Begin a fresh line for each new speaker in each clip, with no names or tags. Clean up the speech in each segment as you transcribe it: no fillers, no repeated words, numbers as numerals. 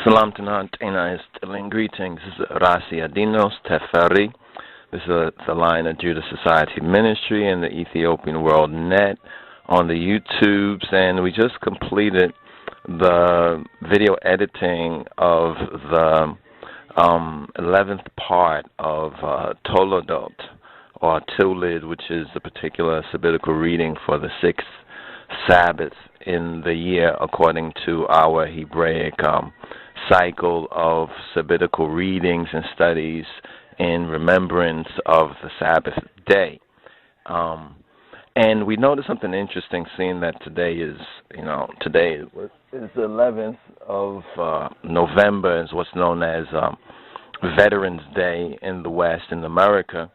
Salam Tana and greetings. This is Ras Iadonis Tafari. This is the line of Judah Society Ministry and the Ethiopian World Net on the YouTubes, and we just completed the video editing of the 11th part of Toledot, or Tulid, which is the particular sabbatical reading for the 6th Sabbath in the year according to our Hebraic cycle of sabbatical readings and studies in remembrance of the Sabbath day. And we noticed something interesting, seeing that today is, today is the 11th of November, is what's known as Veterans Day in the West, in America,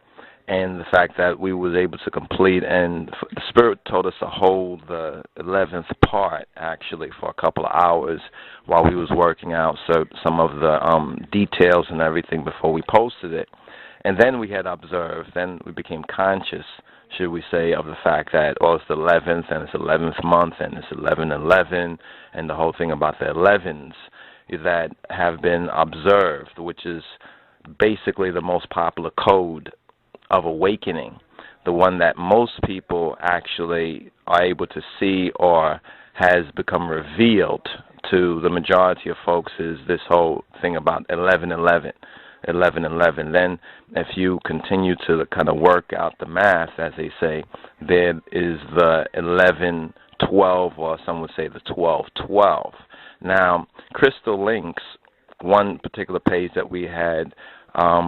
and the fact that we was able to complete, and the Spirit told us to hold the 11th part, actually, for a couple of hours while we was working out some of the details and everything before we posted it. And then we had observed, then we became conscious, should we say, of the fact that, it's the 11th, and it's 11th month, and it's 11/11, and the whole thing about the 11s that have been observed, which is basically the most popular code of awakening, the one that most people actually are able to see or has become revealed to the majority of folks, is this whole thing about 11/11. 11/11. Then if you continue to kind of work out the math, as they say, there is the 11/12, or some would say the 12/12. Now, Crystal Links, one particular page that we had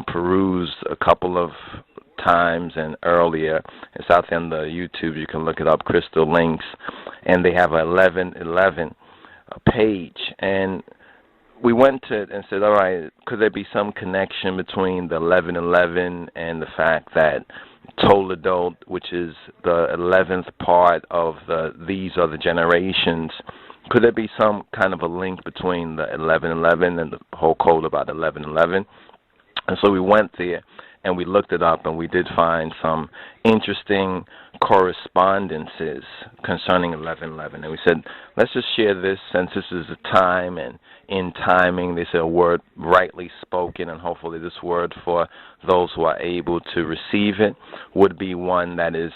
perused a couple of times and earlier, it's out there on the YouTube, you can look it up, Crystal Links, and they have a 11/11 page, and we went to it and said, all right, could there be some connection between the 11/11 and the fact that Toledot, which is the 11th part of these are the generations, could there be some kind of a link between the 11/11 and the whole code about 11/11? And so we went there and we looked it up, and we did find some interesting correspondences concerning 11/11. And we said, let's just share this, since this is a time, and in timing, they say a word rightly spoken, and hopefully this word, for those who are able to receive it, would be one that is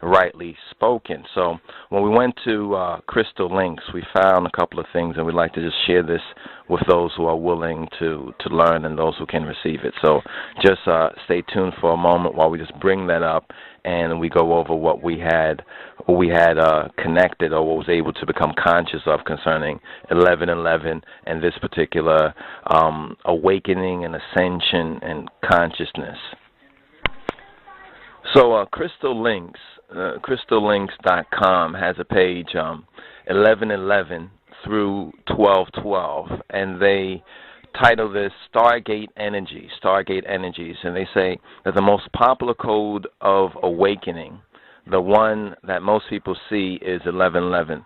rightly spoken. So when we went to Crystal Links, we found a couple of things, and we'd like to just share this with those who are willing to learn and those who can receive it. So just stay tuned for a moment while we just bring that up, and we go over what we had connected, or what was able to become conscious of concerning 11/11 and this particular awakening and ascension and consciousness. So Crystal Links, crystallinks.com has a page 11/11 through 12/12, and they title this Stargate Energies, and they say that the most popular code of awakening, the one that most people see, is 11/11.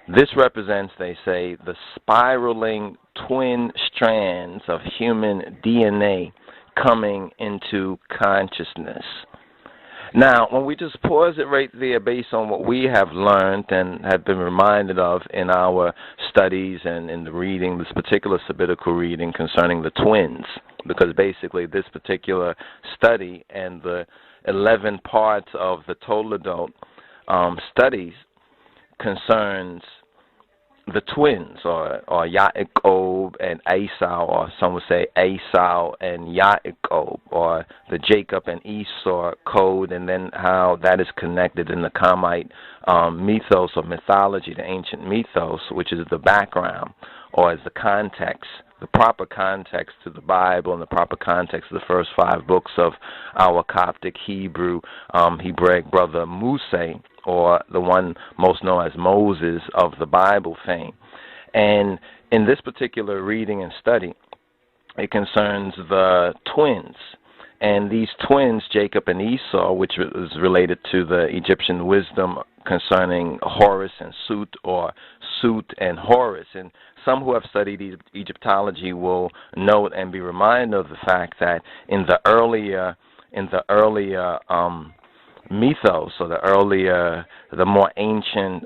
This represents, they say, the spiraling twin strands of human DNA coming into consciousness. Now, when we just pause it right there based on what we have learned and have been reminded of in our studies and in the reading, this particular sabbatical reading concerning the twins, because basically this particular study and the 11 parts of the Toledot studies concerns the twins, or Yaakov and Esau, or some would say Esau and Yaakov, or the Jacob and Esau code, and then how that is connected in the Kamite mythos or mythology, the ancient mythos, which is the background, or as the context, the proper context to the Bible and the proper context to the first 5 books of our Coptic Hebraic brother Muse, or the one most known as Moses of the Bible fame. And in this particular reading and study, it concerns the twins. And these twins, Jacob and Esau, which is related to the Egyptian wisdom concerning Horus and Sut, or Sut and Horus. And some who have studied Egyptology will note and be reminded of the fact that in the earlier mythos, or the more ancient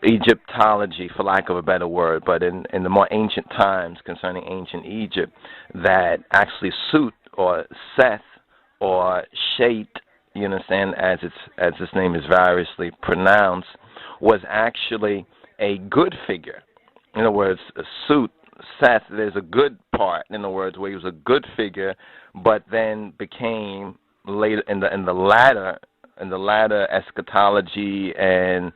Egyptology, for lack of a better word, but in the more ancient times concerning ancient Egypt, that actually Sut or Seth or Shet, you understand, as its name is variously pronounced, was actually a good figure. In other words, Sut, Seth, there's a good part, in other words, where he was a good figure, but then became later in the latter eschatology and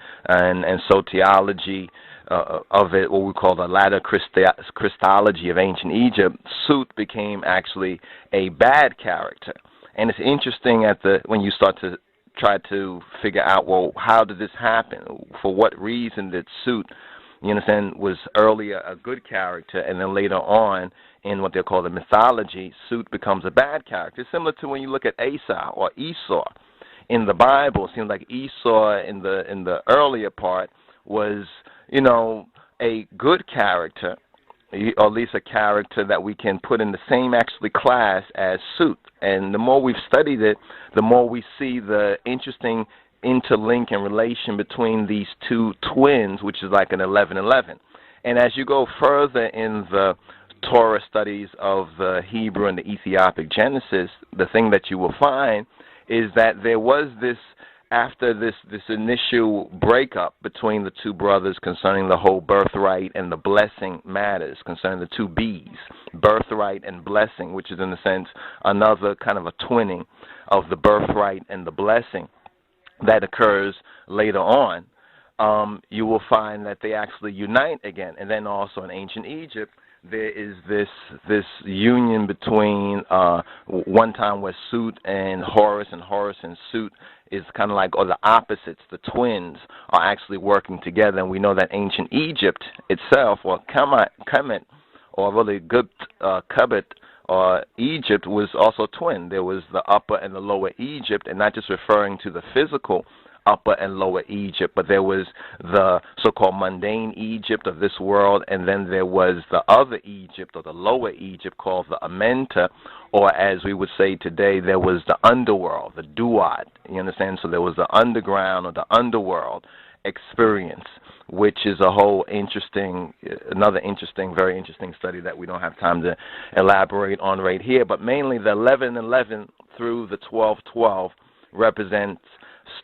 soteriology of it, what we call the latter Christology of ancient Egypt, Sut became actually a bad character. And it's interesting when you start to try to figure out, well, how did this happen? For what reason did Sut, you understand, was earlier a good character, and then later on in what they call the mythology, Sut becomes a bad character. It's similar to when you look at Esau or Esau. In the Bible, it seems like Esau in the earlier part was, you know, a good character, or at least a character that we can put in the same actually class as Sut. And the more we've studied it, the more we see the interesting interlink and relation between these two twins, which is like an 11-11. And as you go further in the Torah studies of the Hebrew and the Ethiopic Genesis, the thing that you will find is that there was this, after this initial breakup between the two brothers concerning the whole birthright and the blessing matters, concerning the two B's, birthright and blessing, which is in a sense another kind of a twinning of the birthright and the blessing that occurs later on, you will find that they actually unite again. And then also in ancient Egypt, there is this union between one time where Sut and Horus and Sut is kind of like, or the opposites, the twins are actually working together. And we know that ancient Egypt itself, or Kemet, or really Kemet, or Egypt, was also twin. There was the upper and the lower Egypt, and not just referring to the physical upper and lower Egypt, but there was the so-called mundane Egypt of this world, and then there was the other Egypt, or the lower Egypt, called the Amenta, or as we would say today, there was the underworld, the Duat, you understand? So there was the underground, or the underworld experience, which is a whole another interesting, very interesting study that we don't have time to elaborate on right here, but mainly the 11-11 through the 12-12 represents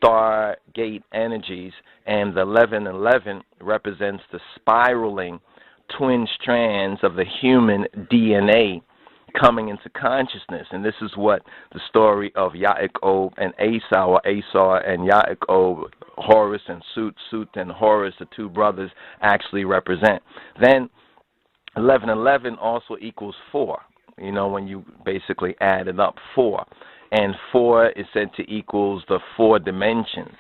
Stargate energies, and the 11-11 represents the spiraling twin strands of the human DNA coming into consciousness. And this is what the story of Yaakov and Esau, or Esau and Yaakov, Horus and Sut and Horus, the two brothers, actually represent. Then 11-11 also equals 4, you know, when you basically add it up, 4. And 4 is said to equals the 4 dimensions.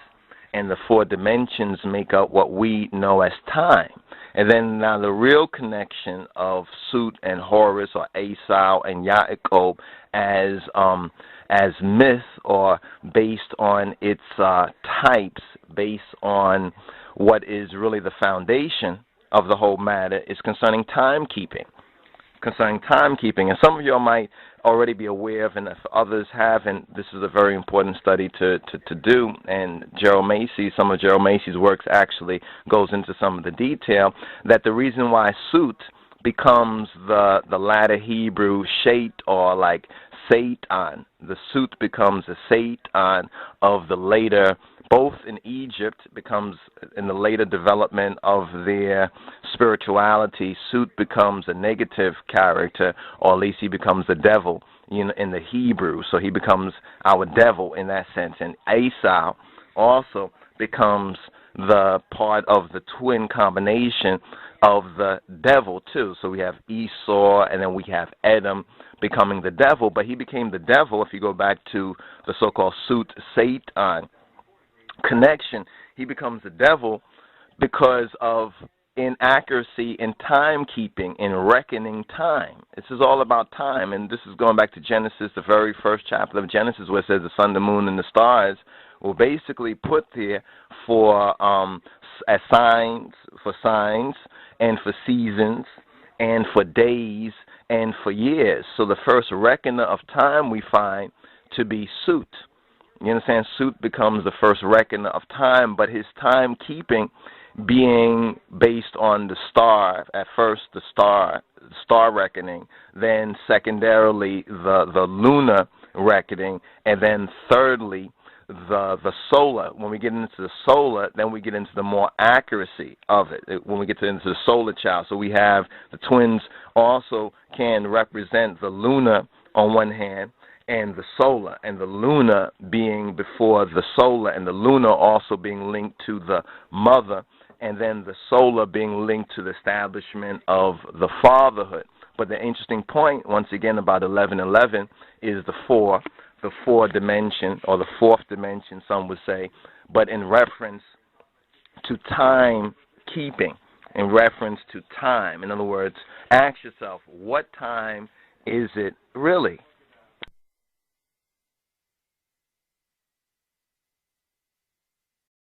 And the 4 dimensions make up what we know as time. And then now the real connection of Sut and Horus, or Esau and Yaakov, as myth, or based on its types, based on what is really the foundation of the whole matter, is concerning timekeeping. And some of you might already be aware of, and if others haven't, this is a very important study to do. And some of Gerald Macy's works actually goes into some of the detail, that the reason why Sut becomes the latter Hebrew Shet, or like Satan, the Sut becomes a Satan of the later, both in Egypt, becomes in the later development of their spirituality, Sut becomes a negative character, or at least he becomes the devil in the Hebrew. So he becomes our devil in that sense. And Esau also becomes the part of the twin combination of the devil too. So we have Esau, and then we have Edom becoming the devil. But he became the devil, if you go back to the so-called Sut-Satan connection, he becomes the devil because of inaccuracy in timekeeping, in reckoning time. This is all about time, and this is going back to Genesis, the very first chapter of Genesis, where it says the sun, the moon, and the stars were basically put there for as signs, and for seasons, and for days, and for years. So the first reckoner of time we find to be Sut. You understand? Sut becomes the first reckoner of time, but his timekeeping being based on the star, at first the star reckoning, then secondarily the lunar reckoning, and then thirdly the solar. When we get into the solar, then we get into the more accuracy of it when we get into the solar child. So we have the twins also can represent the lunar on one hand and the solar, and the lunar being before the solar, and the lunar also being linked to the mother, and then the solar being linked to the establishment of the fatherhood. But the interesting point, once again, about 1111 is the four dimension, or the fourth dimension, some would say, but in reference to time keeping, in reference to time. In other words, ask yourself, what time is it really?